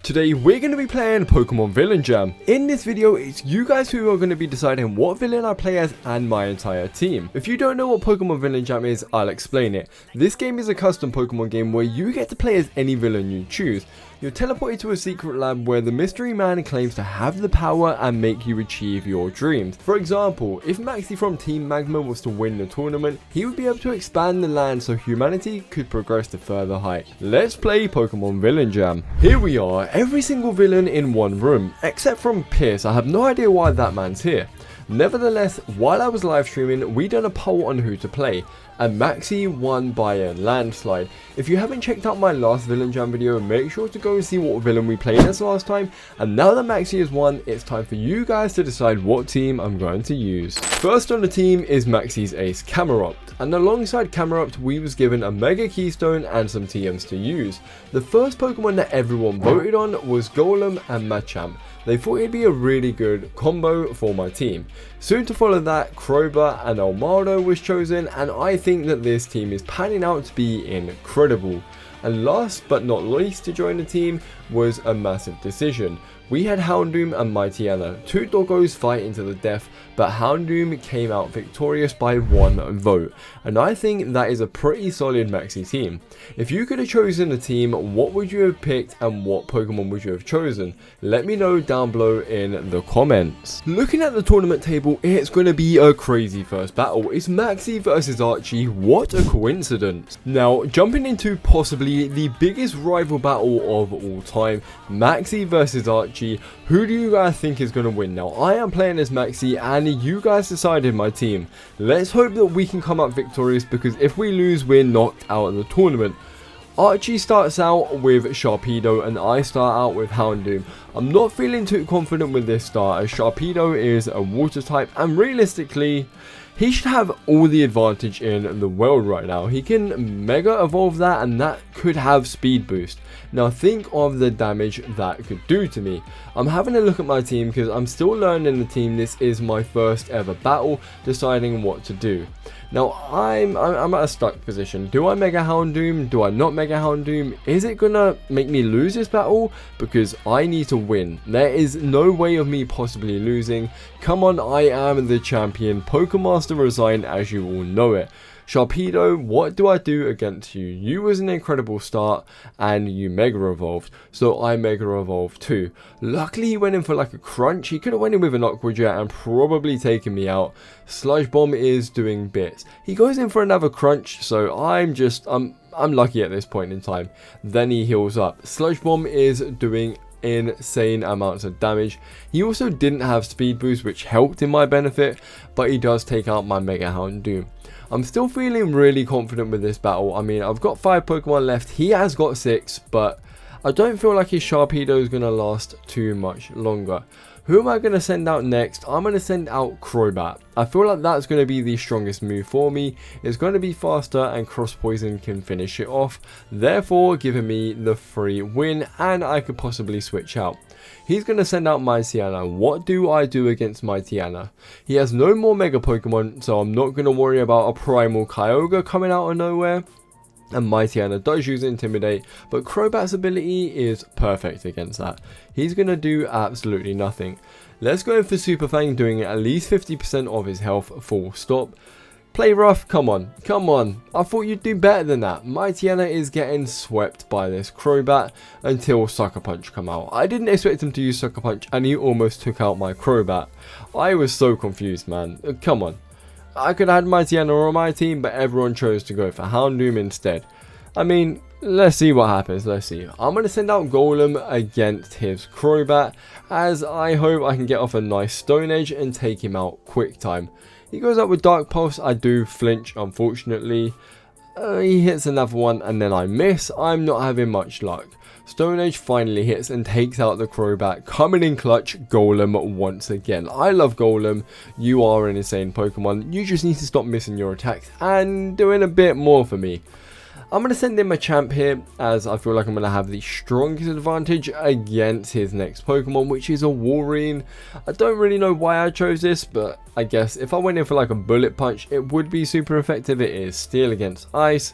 Today we're going to be playing Pokemon Villain Jam. In this video, it's you guys who are going to be deciding what villain I play as and my entire team. If you don't know what Pokemon Villain Jam is, I'll explain it. This game is a custom Pokemon game where you get to play as any villain you choose. You're teleported to a secret lab where the mystery man claims to have the power and make you achieve your dreams. For example, if Maxie from Team Magma was to win the tournament, he would be able to expand the land so humanity could progress to further heights. Let's play Pokemon Villain Jam. Here we are, every single villain in one room, except from Pierce. I have no idea why that man's here. Nevertheless, while I was live streaming, we done a poll on who to play, and Maxie won by a landslide. If you haven't checked out my last Villain Jam video, make sure to go and see what villain we played as last time. And now that Maxie has won, it's time for you guys to decide what team I'm going to use. First on the team is Maxie's ace, Camerupt, and alongside Camerupt we was given a Mega Keystone and some TMs to use. The first Pokemon that everyone voted on was Golem and Machamp. They thought it'd be a really good combo for my team. Soon to follow that, Crobat and Almado was chosen, and I think that this team is panning out to be incredible. And last but not least to join the team was a massive decision. We had Houndoom and Mightyena, two doggos fighting to the death, but Houndoom came out victorious by one vote, and I think that is a pretty solid Maxie team. If you could have chosen a team, what would you have picked and what Pokemon would you have chosen? Let me know down below in the comments. Looking at the tournament table, it's going to be a crazy first battle. It's Maxie versus Archie, what a coincidence. Now, jumping into possibly the biggest rival battle of all time, Maxie versus Archie. Who do you guys think is going to win? Now, I am playing as Maxie and you guys decided my team. Let's hope that we can come up victorious, because if we lose, we're knocked out of the tournament. Archie starts out with Sharpedo and I start out with Houndoom. I'm not feeling too confident with this start, as Sharpedo is a water type and realistically he should have all the advantage in the world right now. He can Mega Evolve that and that could have speed boost. Now think of the damage that could do to me. I'm having a look at my team because I'm still learning the team. This is my first ever battle, deciding what to do. Now I'm at a stuck position. Do I Mega Houndoom? Do I not Mega Houndoom? Is it gonna make me lose this battle? Because I need to win. There is no way of me possibly losing. Come on, I am the champion. Pokemaster Resign, as you all know it. Sharpedo, what do I do against you? You was an incredible start and you Mega Evolved, so I Mega Evolved too. Luckily he went in for like a crunch. He could have went in with an Aqua Jet and probably taken me out. Sludge Bomb is doing bits. He goes in for another crunch, so I'm lucky at this point in time. Then he heals up. Sludge Bomb is doing insane amounts of damage. He also didn't have speed boost, which helped in my benefit, but he does take out my Mega Houndoom. I'm still feeling really confident with this battle. I mean, I've got 5 Pokemon left. He has got 6, but I don't feel like his Sharpedo is going to last too much longer. Who am I going to send out next? I'm going to send out Crobat. I feel like that's going to be the strongest move for me. It's going to be faster and Cross Poison can finish it off, therefore giving me the free win, and I could possibly switch out. He's going to send out Mightyena. What do I do against Mightyena? He has no more Mega Pokemon, so I'm not going to worry about a Primal Kyogre coming out of nowhere. And Mightyena does use Intimidate, but Crobat's ability is perfect against that. He's going to do absolutely nothing. Let's go in for Super Fang, doing at least 50% of his health, full stop. Play rough, come on, come on. I thought you'd do better than that. Mightyena is getting swept by this Crobat until Sucker Punch come out. I didn't expect him to use Sucker Punch and he almost took out my Crobat. I was so confused, man. Come on. I could have had Mightyena on my team, but everyone chose to go for Houndoom instead. I mean, let's see what happens, let's see. I'm going to send out Golem against his Crobat, as I hope I can get off a nice Stone Edge and take him out quick time. He goes up with Dark Pulse. I do flinch, unfortunately. He hits another one and then I miss. I'm not having much luck. Stone Edge finally hits and takes out the Crobat, coming in clutch, Golem once again. I love Golem. You are an insane Pokemon. You just need to stop missing your attacks and doing a bit more for me. I'm going to send in Machamp here, as I feel like I'm going to have the strongest advantage against his next Pokemon, which is a Walrein. I don't really know why I chose this, but I guess if I went in for like a Bullet Punch, it would be super effective. It is Steel against Ice.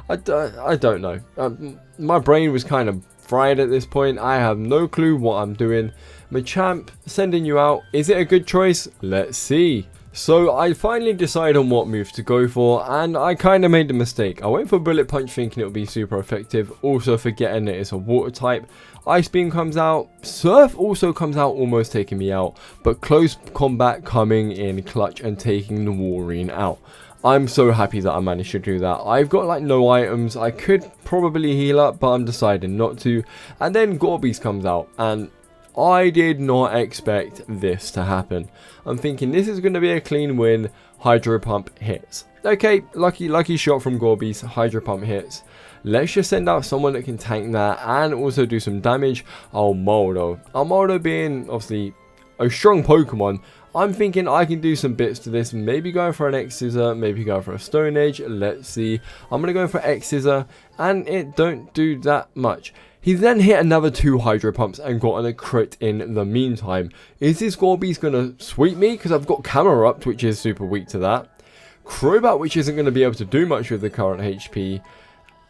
I don't know. My brain was kind of fried at this point. I have no clue what I'm doing. Machamp, sending you out. Is it a good choice? Let's see. So I finally decided on what move to go for, and I kind of made a mistake. I went for Bullet Punch thinking it would be super effective, also forgetting that it's a water type. Ice Beam comes out, Surf also comes out, almost taking me out, but Close Combat coming in clutch and taking the Wolverine out. I'm so happy that I managed to do that. I've got like no items. I could probably heal up, but I'm deciding not to. And then Gourbeast comes out, and I did not expect this to happen. I'm thinking this is going to be a clean win. Hydro Pump hits. Okay, lucky shot from Gourbeast. Hydro Pump hits. Let's just send out someone that can tank that and also do some damage. Armaldo. Armaldo being obviously a strong Pokemon, I'm thinking I can do some bits to this. Maybe go for an X-Scissor, maybe go for a Stone Age. Let's see. I'm going to go for X-Scissor, and it don't do that much. He then hit another 2 Hydro Pumps and got a crit in the meantime. Is this Gourbeast going to sweep me? Because I've got Camerupt, which is super weak to that. Crobat, which isn't going to be able to do much with the current HP.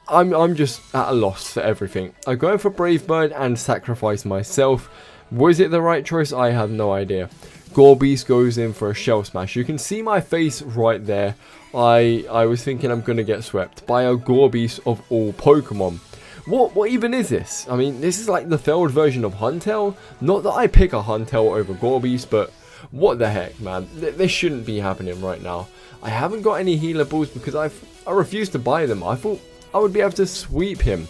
I'm just at a loss for everything. I go for Brave Bird and sacrifice myself. Was it the right choice? I have no idea. Gourbeast goes in for a Shell Smash. You can see my face right there. I was thinking I'm going to get swept by a Gourbeast of all Pokemon. What even is this? I mean, this is like the failed version of Huntail. Not that I pick a Huntail over Gourbeast, but what the heck, man. This shouldn't be happening right now. I haven't got any healer balls because I refused to buy them. I thought I would be able to sweep him.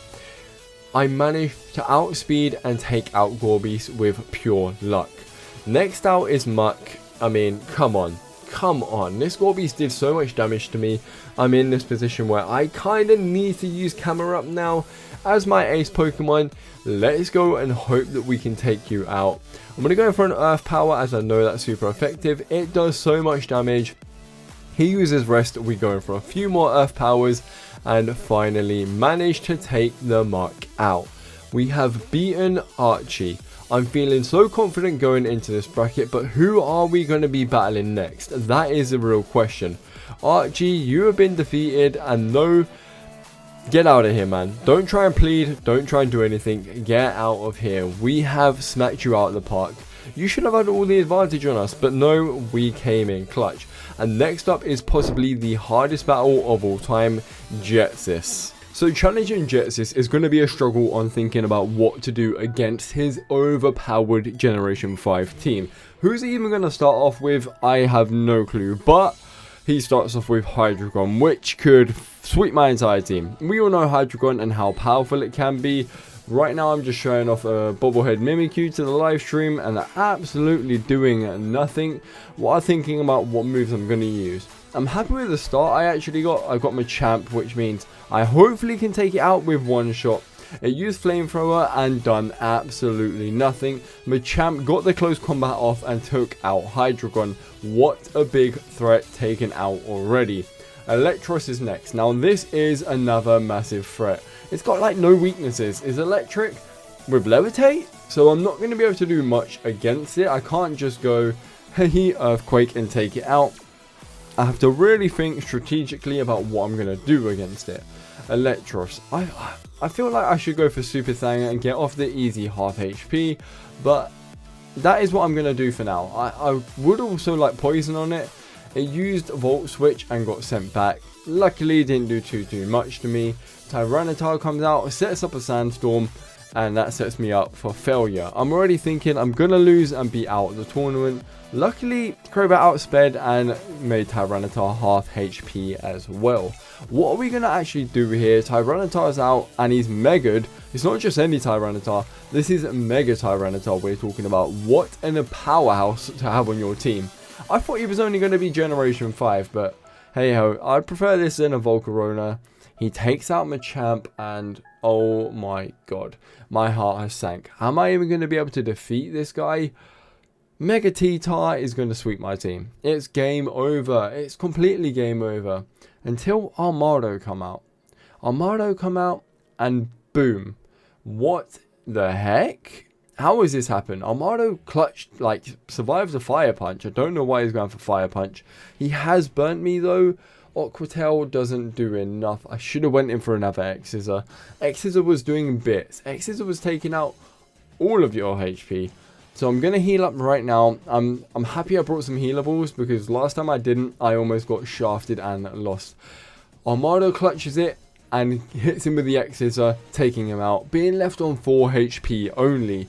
I managed to outspeed and take out Gourbeast with pure luck. Next out is Muck. I mean, come on. Come on. This Gourbeast did so much damage to me. I'm in this position where I kind of need to use Camerupt now as my ace Pokemon. Let's go and hope that we can take you out. I'm going to go for an Earth Power as I know that's super effective. It does so much damage. He uses Rest. We go for a few more Earth Powers and finally manage to take the Muck out. We have beaten Archie. I'm feeling so confident going into this bracket, but who are we going to be battling next? That is a real question. Archie, you have been defeated, and no, get out of here, man. Don't try and plead, don't try and do anything, get out of here. We have smacked you out of the park. You should have had all the advantage on us, but no, we came in clutch. And next up is possibly the hardest battle of all time, Jetsis. So challenging Jetsis is going to be a struggle on thinking about what to do against his overpowered Generation 5 team. Who's he even going to start off with? I have no clue, but he starts off with Hydreigon, which could sweep my entire team. We all know Hydreigon and how powerful it can be. Right now I'm just showing off a Bobblehead Mimikyu to the live stream, and they're absolutely doing nothing while thinking about what moves I'm going to use. I'm happy with the start I've got Machamp, which means I hopefully can take it out with one shot. It used Flamethrower and done absolutely nothing. Machamp got the close combat off and took out Hydreigon. What a big threat taken out already. Electros is next. Now this is another massive threat. It's got like no weaknesses. It's electric with Levitate, so I'm not going to be able to do much against it. I can't just go, hey, Earthquake and take it out. I have to really think strategically about what I'm going to do against it. Electros. I feel like I should go for Super Saiyan and get off the easy half HP, but that is what I'm going to do for now. I would also like Poison on it. It used Volt Switch and got sent back. Luckily it didn't do too much to me. Tyranitar comes out, sets up a Sandstorm, and that sets me up for failure. I'm already thinking I'm going to lose and be out of the tournament. Luckily, Crobat outsped and made Tyranitar half HP as well. What are we going to actually do here? Tyranitar's out and he's Mega'd. It's not just any Tyranitar. This is Mega Tyranitar we're talking about. What a powerhouse to have on your team. I thought he was only going to be Generation 5, but hey ho, I prefer this than a Volcarona. He takes out Machamp and oh my god, my heart has sank. Am I even going to be able to defeat this guy? Mega T-Tar is going to sweep my team. It's game over. It's completely game over. Until Armaldo come out. Armaldo come out and boom. What the heck? How has this happened? Armaldo clutched, like, survives a Fire Punch. I don't know why he's going for Fire Punch. He has burnt me though. Aquatail doesn't do enough. I should have went in for another X-Scissor. X-Scissor was doing bits. X-Scissor was taking out all of your HP. So I'm going to heal up right now. I'm happy I brought some healables because last time I didn't, I almost got shafted and lost. Armado clutches it and hits him with the X-Scissor, taking him out, being left on 4 HP only.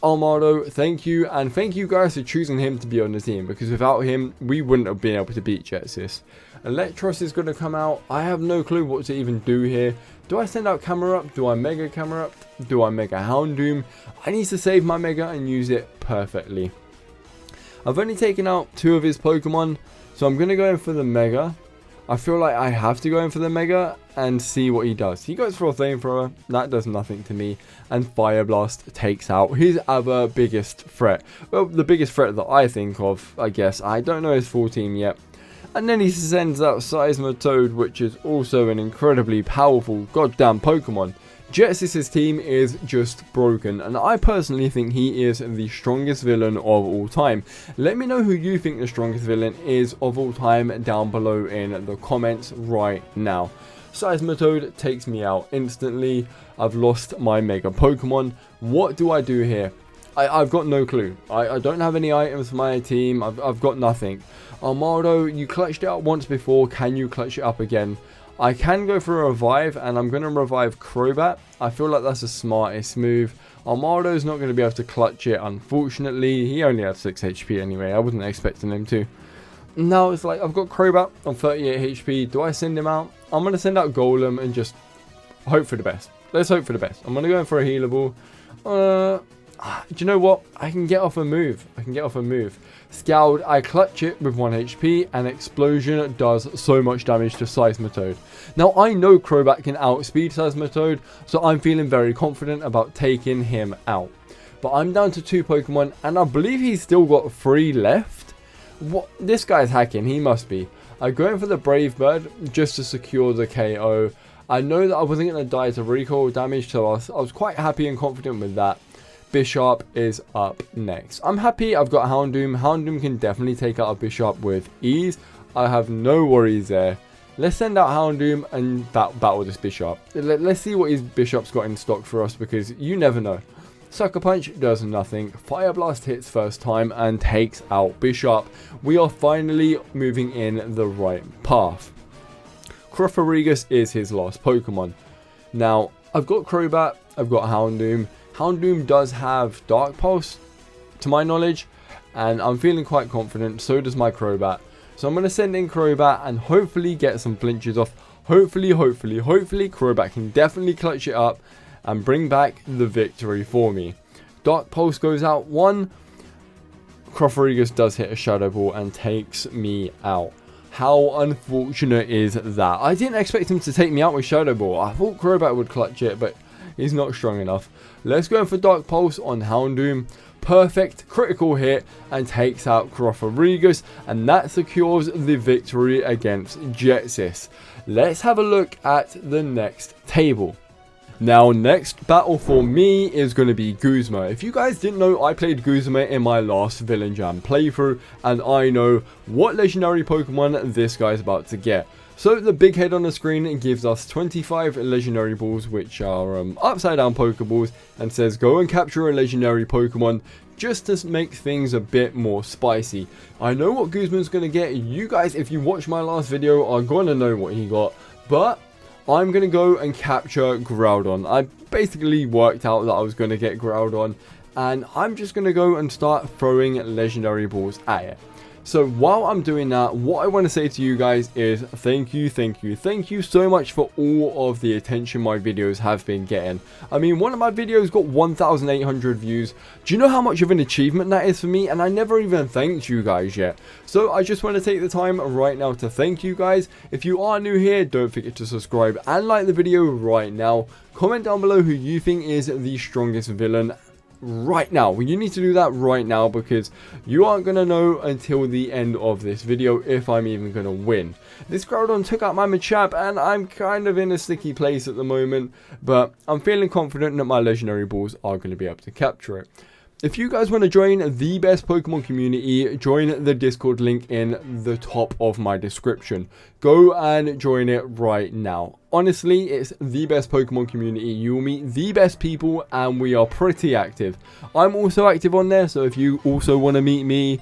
Armado, thank you, and thank you guys for choosing him to be on the team, because without him, we wouldn't have been able to beat Jetsis. Electros is going to come out. I have no clue what to even do here. Do I send out Camerupt? Do I Mega Camerupt? Do I Mega Houndoom? I need to save my Mega and use it perfectly. I've only taken out 2 of his Pokemon, so I'm going to go in for the Mega. I feel like I have to go in for the Mega and see what he does. He goes for a Flamethrower. That does nothing to me. And Fire Blast takes out his other biggest threat. Well, the biggest threat that I think of, I guess. I don't know his full team yet. And then he sends out Seismitoad, which is also an incredibly powerful goddamn Pokemon. Jetsis' team is just broken, and I personally think he is the strongest villain of all time. Let me know who you think the strongest villain is of all time down below in the comments right now. Seismitoad takes me out instantly. I've lost my Mega Pokemon. What do I do here? I've got no clue. I don't have any items for my team. I've got nothing. Armado, you clutched it up once before. Can you clutch it up again? I can go for a revive, and I'm going to revive Crobat. I feel like that's the smartest move. Armado's not going to be able to clutch it, unfortunately. He only had 6 HP anyway. I wasn't expecting him to. Now it's like I've got Crobat on 38 HP. Do I send him out? I'm going to send out Golem and just hope for the best. Let's hope for the best. I'm going to go in for a healable. Do you know what? I can get off a move. Scald, I clutch it with 1 HP, and Explosion does so much damage to Seismitoad. Now, I know Crobat can outspeed Seismitoad, so I'm feeling very confident about taking him out. But I'm down to 2 Pokemon, and I believe he's still got 3 left. What? This guy's hacking. He must be. I go in for the Brave Bird just to secure the KO. I know that I wasn't going to die to recoil damage, so I was quite happy and confident with that. Bisharp is up next. I'm happy I've got Houndoom. Houndoom can definitely take out a Bisharp with ease. I have no worries there. Let's send out Houndoom and battle this Bisharp. Let's see what his Bisharp's got in stock for us, because you never know. Sucker Punch does nothing. Fire Blast hits first time and takes out Bisharp. We are finally moving in the right path. Cofagrigus is his last Pokemon. Now, I've got Crobat, I've got Houndoom. Houndoom does have Dark Pulse, to my knowledge, and I'm feeling quite confident. So does my Crobat. So I'm going to send in Crobat and hopefully get some flinches off. Hopefully, Crobat can definitely clutch it up and bring back the victory for me. Dark Pulse goes out 1. Cofagrigus does hit a Shadow Ball and takes me out. How unfortunate is that? I didn't expect him to take me out with Shadow Ball. I thought Crobat would clutch it, but he's not strong enough. Let's go in for Dark Pulse on Houndoom. Perfect critical hit and takes out Cofagrigus, and that secures the victory against Jetsis. Let's have a look at the next table. Now, next battle for me is going to be Guzma. If you guys didn't know, I played Guzma in my last Villain Jam playthrough, and I know what legendary Pokemon this guy's about to get. So the big head on the screen gives us 25 legendary balls, which are upside down Pokeballs, and says go and capture a legendary Pokemon, just to make things a bit more spicy. I know what Guzman's going to get. You guys, if you watch my last video, are going to know what he got, but I'm going to go and capture Groudon. I basically worked out that I was going to get Groudon, and I'm just going to go and start throwing legendary balls at it. So while I'm doing that, what I want to say to you guys is thank you so much for all of the attention my videos have been getting. I mean, one of my videos got 1,800 views. Do you know how much of an achievement that is for me? And I never even thanked you guys yet. So I just want to take the time right now to thank you guys. If you are new here, don't forget to subscribe and like the video right now. Comment down below who you think is the strongest villain right now. You need to do that right now, because you aren't going to know until the end of this video if I'm even going to win. This Groudon took out my Machop, and I'm kind of in a sticky place at the moment, but I'm feeling confident that my legendary balls are going to be able to capture it. If you guys want to join the best Pokemon community, join the Discord link in the top of my description. Go and join it right now. Honestly, it's the best Pokemon community. You will meet the best people and we are pretty active. I'm also active on there, so if you also want to meet me,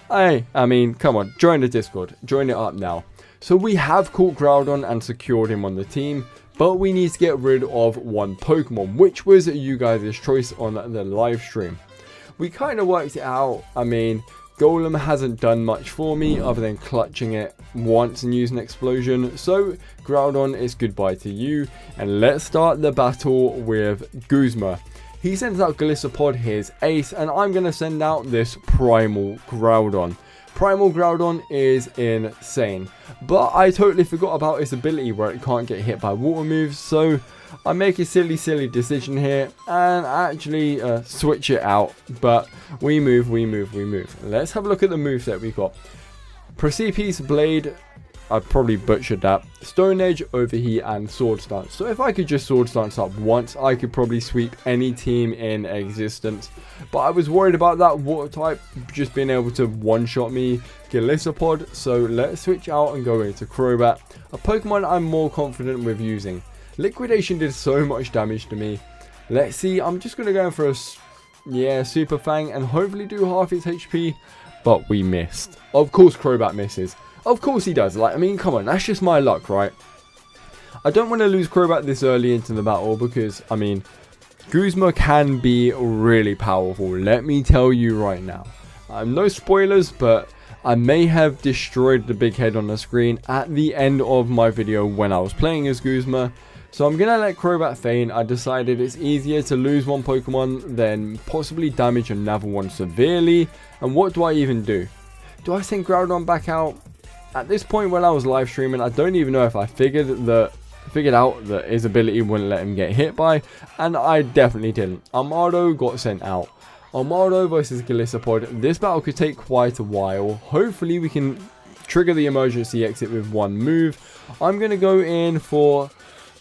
I mean, come on, join the Discord. Join it up now. So we have caught Groudon and secured him on the team, but we need to get rid of one Pokemon, which was you guys' choice on the live stream. We kind of worked it out. I mean, Golem hasn't done much for me other than clutching it once and using Explosion. So Groudon is goodbye to you. And let's start the battle with Guzma. He sends out Golisopod, his ace, and I'm going to send out this Primal Groudon. Primal Groudon is insane. But I totally forgot about its ability where it can't get hit by water moves. So I make a silly decision here and actually switch it out, but we move. Let's have a look at the moveset we got. Precipice, Blade, I probably butchered that, Stone Edge, Overheat, and Sword Stance. So if I could just Sword Stance up once, I could probably sweep any team in existence. But I was worried about that water type just being able to one-shot me, Golisopod. So let's switch out and go into Crobat, a Pokemon I'm more confident with using. Liquidation did so much damage to me. Let's see, I'm just going to go for a Super Fang and hopefully do half its HP, but we missed. Of course Crobat misses. Of course he does. Like, I mean, come on, that's just my luck, right? I don't want to lose Crobat this early into the battle because, I mean, Guzma can be really powerful. Let me tell you right now. No spoilers, but I may have destroyed the big head on the screen at the end of my video when I was playing as Guzma. So I'm going to let Crobat feign. I decided it's easier to lose one Pokemon than possibly damage another one severely. And what do I even do? Do I send Groudon back out? At this point when I was live streaming, I don't even know if I figured out that his ability wouldn't let him get hit by. And I definitely didn't. Armado got sent out. Armado versus Golisopod. This battle could take quite a while. Hopefully we can trigger the emergency exit with one move. I'm going to go in for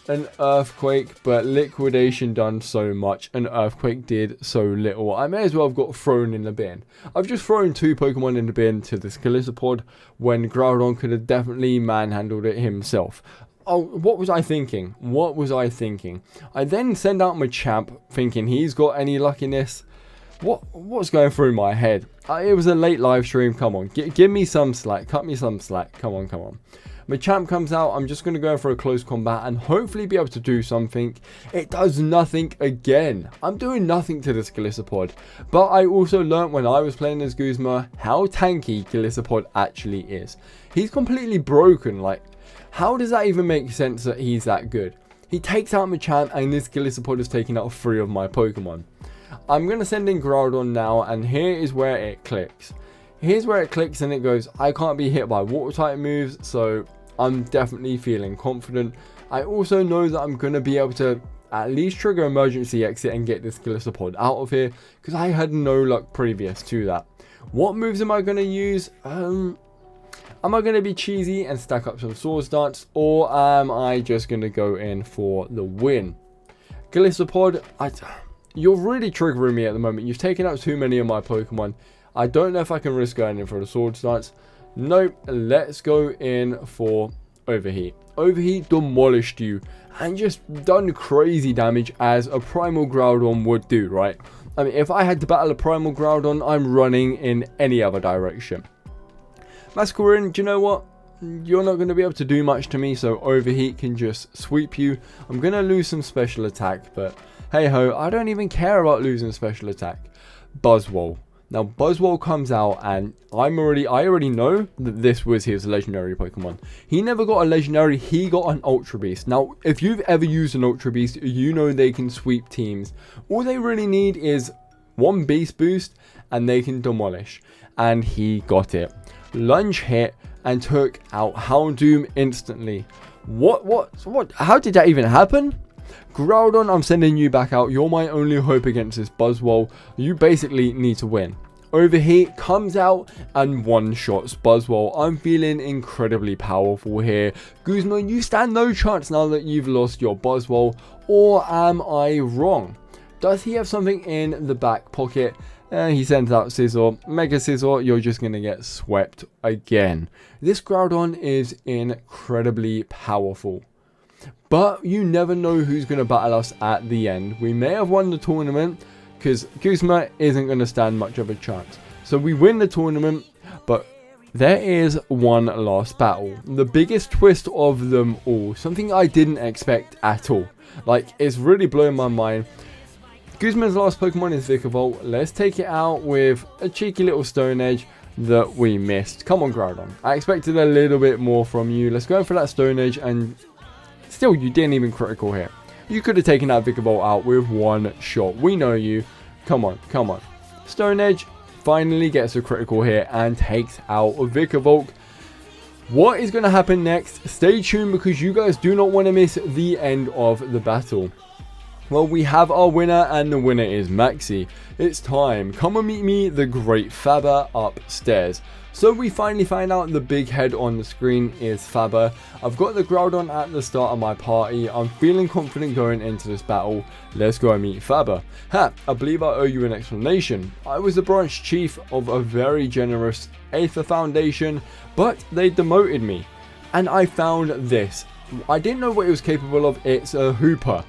an Earthquake, but Liquidation done so much and Earthquake did so little. I may as well have got thrown in the bin. I've just thrown two Pokemon in the bin to this Golisopod when Groudon could have definitely manhandled it himself. Oh, what was I thinking? I then send out Machamp thinking he's got any luckiness. What's going through my head? It was a late live stream. Come on, give me some slack. Cut me some slack. Come on. Machamp comes out. I'm just going to go for a close combat and hopefully be able to do something. It does nothing again. I'm doing nothing to this Golisopod. But I also learned when I was playing as Guzma how tanky Golisopod actually is. He's completely broken. Like, how does that even make sense that he's that good? He takes out Machamp and this Golisopod has taken out 3 of my Pokemon. I'm going to send in Groudon now and here is where it clicks. Here's where it clicks and it goes, I can't be hit by water type moves, so I'm definitely feeling confident. I also know that I'm going to be able to at least trigger emergency exit and get this Golisopod out of here because I had no luck previous to that. What moves am I going to use? Am I going to be cheesy and stack up some Swords Dance, or am I just going to go in for the win? Golisopod, you're really triggering me at the moment. You've taken out too many of my Pokemon. I don't know if I can risk going in for the Swords Dance. Nope, let's go in for Overheat. Overheat demolished you and just done crazy damage as a Primal Groudon would do, right? I mean, if I had to battle a Primal Groudon, I'm running in any other direction. Masquerain, do you know what? You're not going to be able to do much to me, so Overheat can just sweep you. I'm going to lose some special attack, but hey ho, I don't even care about losing special attack. Buzzwole. Now Buzzwole comes out and I already know that this was his legendary Pokemon. He never got a legendary, he got an Ultra Beast. Now if you've ever used an Ultra Beast, you know they can sweep teams. All they really need is one Beast Boost and they can demolish. And he got it. Lunge hit and took out Houndoom instantly. What? How did that even happen? Groudon, I'm sending you back out. You're my only hope against this Buzzwole. You basically need to win. Overheat comes out and one-shots Buzzwole. I'm feeling incredibly powerful here. Guzma, you stand no chance now that you've lost your Buzzwole. Or am I wrong? Does he have something in the back pocket? And he sends out Scizor. Mega Scizor, you're just going to get swept again. This Groudon is incredibly powerful. But you never know who's going to battle us at the end. We may have won the tournament because Guzma isn't going to stand much of a chance. So we win the tournament, but there is one last battle. The biggest twist of them all. Something I didn't expect at all. Like, it's really blowing my mind. Guzman's last Pokemon is Vikavolt. Let's take it out with a cheeky little Stone Edge that we missed. Come on, Groudon. I expected a little bit more from you. Let's go in for that Stone Edge, and still, you didn't even critical hit. You could have taken that Vikavolt out with one shot. We know you. Come on, come on. Stone Edge finally gets a critical hit and takes out a Vikavolt. What is going to happen next? Stay tuned, because you guys do not want to miss the end of the battle. Well, we have our winner, and the winner is Maxi. It's time. Come and meet me, the great Faber, upstairs. So we finally find out the big head on the screen is Faber. I've got the Groudon at the start of my party. I'm feeling confident going into this battle. Let's go and meet Faber. Ha, I believe I owe you an explanation. I was the branch chief of a very generous Aether Foundation, but they demoted me. And I found this. I didn't know what it was capable of. It's a Hooper.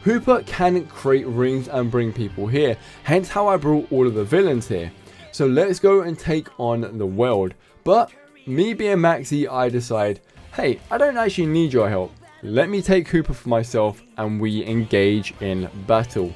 Hooper can create rings and bring people here, hence how I brought all of the villains here. So let's go and take on the world. But me being Maxi, I decide, hey, I don't actually need your help. Let me take Hooper for myself, and we engage in battle.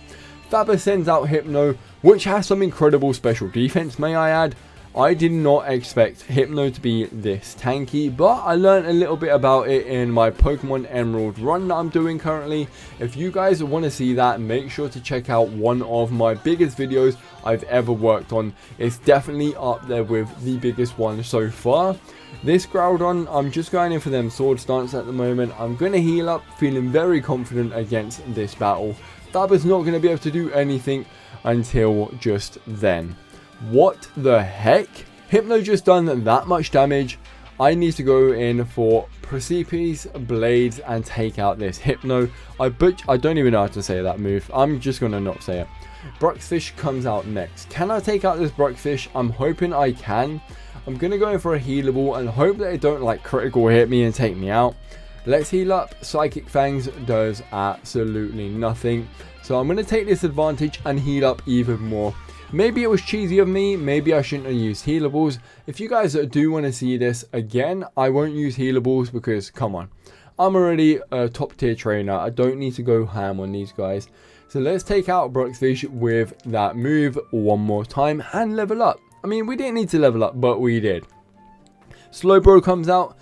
Faber sends out Hypno, which has some incredible special defense, may I add. I did not expect Hypno to be this tanky, but I learned a little bit about it in my Pokemon Emerald run that I'm doing currently. If you guys want to see that, make sure to check out one of my biggest videos I've ever worked on. It's definitely up there with the biggest one so far. This Groudon, I'm just going in for them Sword Stance at the moment. I'm going to heal up, feeling very confident against this battle. Faber's not going to be able to do anything until just then. What the heck? Hypno just done that much damage. I need to go in for Precipes, Blades, and take out this Hypno. I don't even know how to say that move. I'm just going to not say it. Bruxfish comes out next. Can I take out this Bruxfish? I'm hoping I can. I'm going to go in for a healable and hope that it don't like critical hit me and take me out. Let's heal up. Psychic Fangs does absolutely nothing. So I'm going to take this advantage and heal up even more. Maybe it was cheesy of me, maybe I shouldn't have used healables. If you guys do want to see this again, I won't use healables because, come on, I'm already a top tier trainer. I don't need to go ham on these guys. So let's take out Bruxfish with that move one more time and level up. I mean, we didn't need to level up, but we did. Slowbro comes out.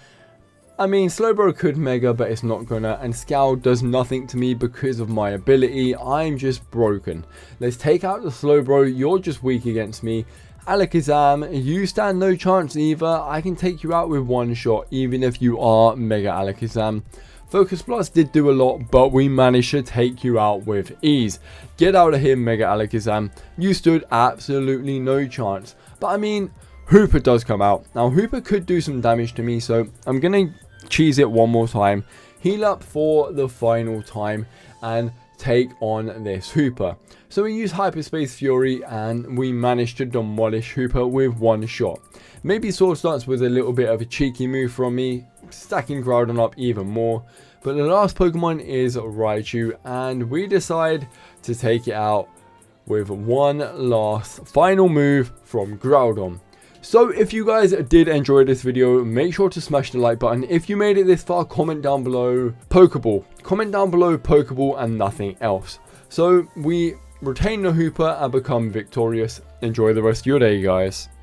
I mean, Slowbro could Mega, but it's not gonna, and Scowl does nothing to me because of my ability. I'm just broken. Let's take out the Slowbro. You're just weak against me. Alakazam, you stand no chance either. I can take you out with one shot, even if you are Mega Alakazam. Focus Plus did do a lot, but we managed to take you out with ease. Get out of here, Mega Alakazam. You stood absolutely no chance. But I mean, Hooper does come out. Now, Hooper could do some damage to me, so I'm going to cheese it one more time. Heal up for the final time and take on this Hooper. So we use Hyperspace Fury and we managed to demolish Hooper with one shot. Maybe Sword Stance was a little bit of a cheeky move from me, stacking Groudon up even more. But the last Pokemon is Raichu, and we decide to take it out with one last final move from Groudon. So if you guys did enjoy this video, make sure to smash the like button. If you made it this far, comment down below Pokeball. Comment down below Pokeball and nothing else. So we retain the Hooper and become victorious. Enjoy the rest of your day, guys.